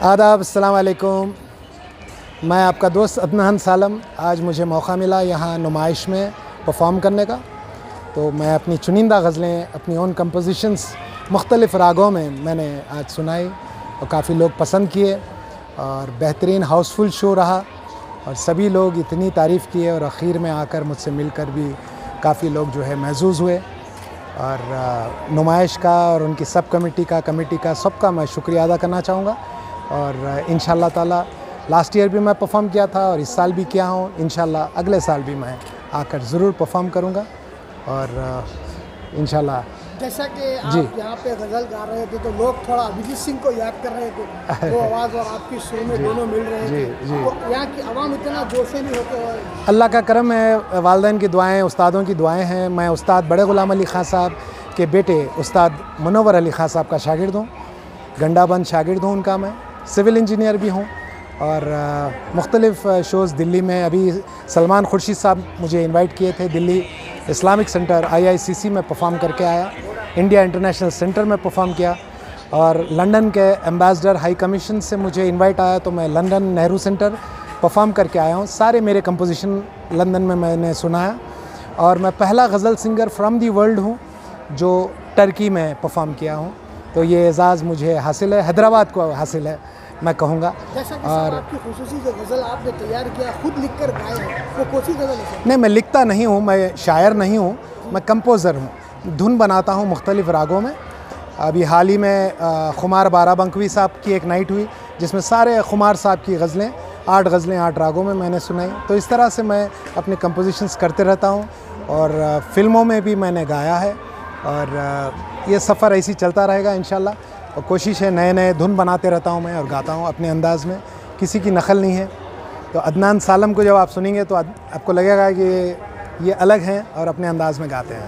आदाब, अस्सलाम वालेकुम। मैं आपका दोस्त अदनान सालम। आज मुझे मौका मिला यहाँ नुमाइश में परफॉर्म करने का, तो मैं अपनी चुनिंदा गज़लें, अपनी ओन कंपोजिशंस मुख्तलिफ़ रागों में मैंने आज सुनाई और काफ़ी लोग पसंद किए और बेहतरीन हाउसफुल शो रहा और सभी लोग इतनी तारीफ़ किए और आखिर में आकर मुझसे मिलकर भी काफ़ी लोग जो है महज़ूज़ हुए। और नुमाइश का और उनकी सब कमेटी का सबका मैं शुक्रिया अदा करना चाहूँगा। और इंशाअल्लाह ताला लास्ट ईयर भी मैं परफॉर्म किया था और इस साल भी किया हूँ। इंशाअल्लाह अगले साल भी मैं आकर ज़रूर परफॉर्म करूँगा। और इंशाअल्लाह जैसा कि आप यहाँ पे गज़ल गा रहे थे तो लोग थोड़ा अभिजीत सिंह को याद कर रहे थे, वो आवाज़ और आपकी सुर में दोनों मिल रहे थे। तो यहाँ की आवाम इतना जोश नहीं होते। अल्लाह का करम है, वालिदैन की दुआएं, उस्तादों की दुआएं हैं। मैं उस्ताद बड़े ग़ुलाम अली ख़ान साहब के बेटे उस्ताद मुनव्वर अली ख़ान साहब का शागिर्द हूँ, गंडाबंद शागिर्द हूँ उनका। मैं सिविल इंजीनियर भी हूँ और मुख्तलिफ़ शोज़ दिल्ली में, अभी सलमान खुर्शीद साहब मुझे इनवाइट किए थे, दिल्ली इस्लामिक सेंटर IICC में परफॉर्म करके आया, इंडिया इंटरनेशनल सेंटर में परफॉर्म किया। और लंदन के एम्बेसडर हाई कमीशन से मुझे इनवाइट आया तो मैं लंदन नेहरू सेंटर परफॉर्म करके आया हूँ। सारे मेरे कंपोजिशन लंदन में मैंने सुनाया और मैं पहला गज़ल सिंगर फ्रॉम दी वर्ल्ड हूँ जो टर्की में परफॉर्म किया हूँ। तो ये एज़ाज़ मुझे हासिल है, हैदराबाद को हासिल है मैं कहूँगा। और आपकी खुसूसी जो गज़ल आपने तैयार किया, खुद लिखकर गाए हैं, वो कौन सी गज़ल है? नहीं, मैं लिखता नहीं हूँ, मैं शायर नहीं हूँ, मैं कंपोज़र हूँ। धुन बनाता हूँ मुख्तलिफ़ रागों में। अभी हाल ही में खुमार बाराबंकवी साहब की एक नाइट हुई जिसमें सारे खुमार साहब की गज़लें 8 गज़लें 8 रागों में मैंने सुनाई। तो इस तरह से मैं अपने कंपोजिशंस करते रहता हूँ और फ़िल्मों में भी मैंने गाया है और ये सफ़र ऐसी चलता रहेगा इंशाअल्लाह। और कोशिश है नए नए धुन बनाते रहता हूँ मैं और गाता हूँ अपने अंदाज़ में, किसी की नकल नहीं है। तो अदनान सालम को जब आप सुनेंगे तो आपको लगेगा कि ये अलग हैं और अपने अंदाज़ में गाते हैं।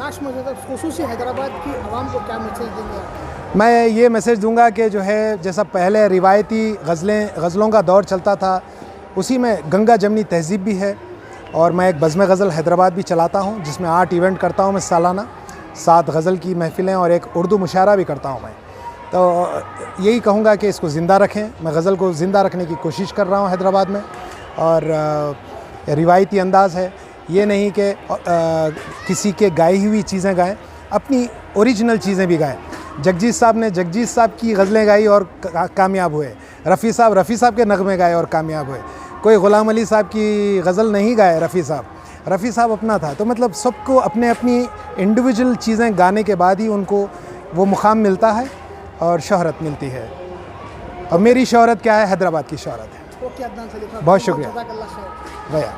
खुसूसी हैदराबाद की आवाम को क्या मैसेज देंगे? मैं ये मैसेज दूंगा कि जो है, जैसा पहले रिवायती गज़लों का दौर चलता था, उसी में गंगा जमनी तहज़ीब भी है। और मैं एक बज़्म गज़ल हैदराबाद भी चलाता हूँ जिसमें 8 इवेंट करता हूँ मैं सालाना, 7 गज़ल की महफ़िलें और एक उर्दू मुशायरा भी करता हूँ मैं। तो यही कहूँगा कि इसको ज़िंदा रखें। मैं गज़ल को ज़िंदा रखने की कोशिश कर रहा हूँ हैदराबाद में। और रिवायती अंदाज़ है, ये नहीं कि किसी के गाई हुई चीज़ें गाएं, अपनी ओरिजिनल चीज़ें भी गाएं। जगजीत साहब की गज़लें गाई और कामयाब हुए। रफ़ी साहब के नगमे गाए और कामयाब हुए। कोई ग़ुलाम अली साहब की गज़ल नहीं गाए रफ़ी साहब अपना था। तो मतलब सबको अपने अपनी इंडिविजुअल चीज़ें गाने के बाद ही उनको वो मुकाम मिलता है और शोहरत मिलती है। और मेरी शोहरत क्या है? हैदराबाद की शोहरत है। बहुत शुक्रिया भैया।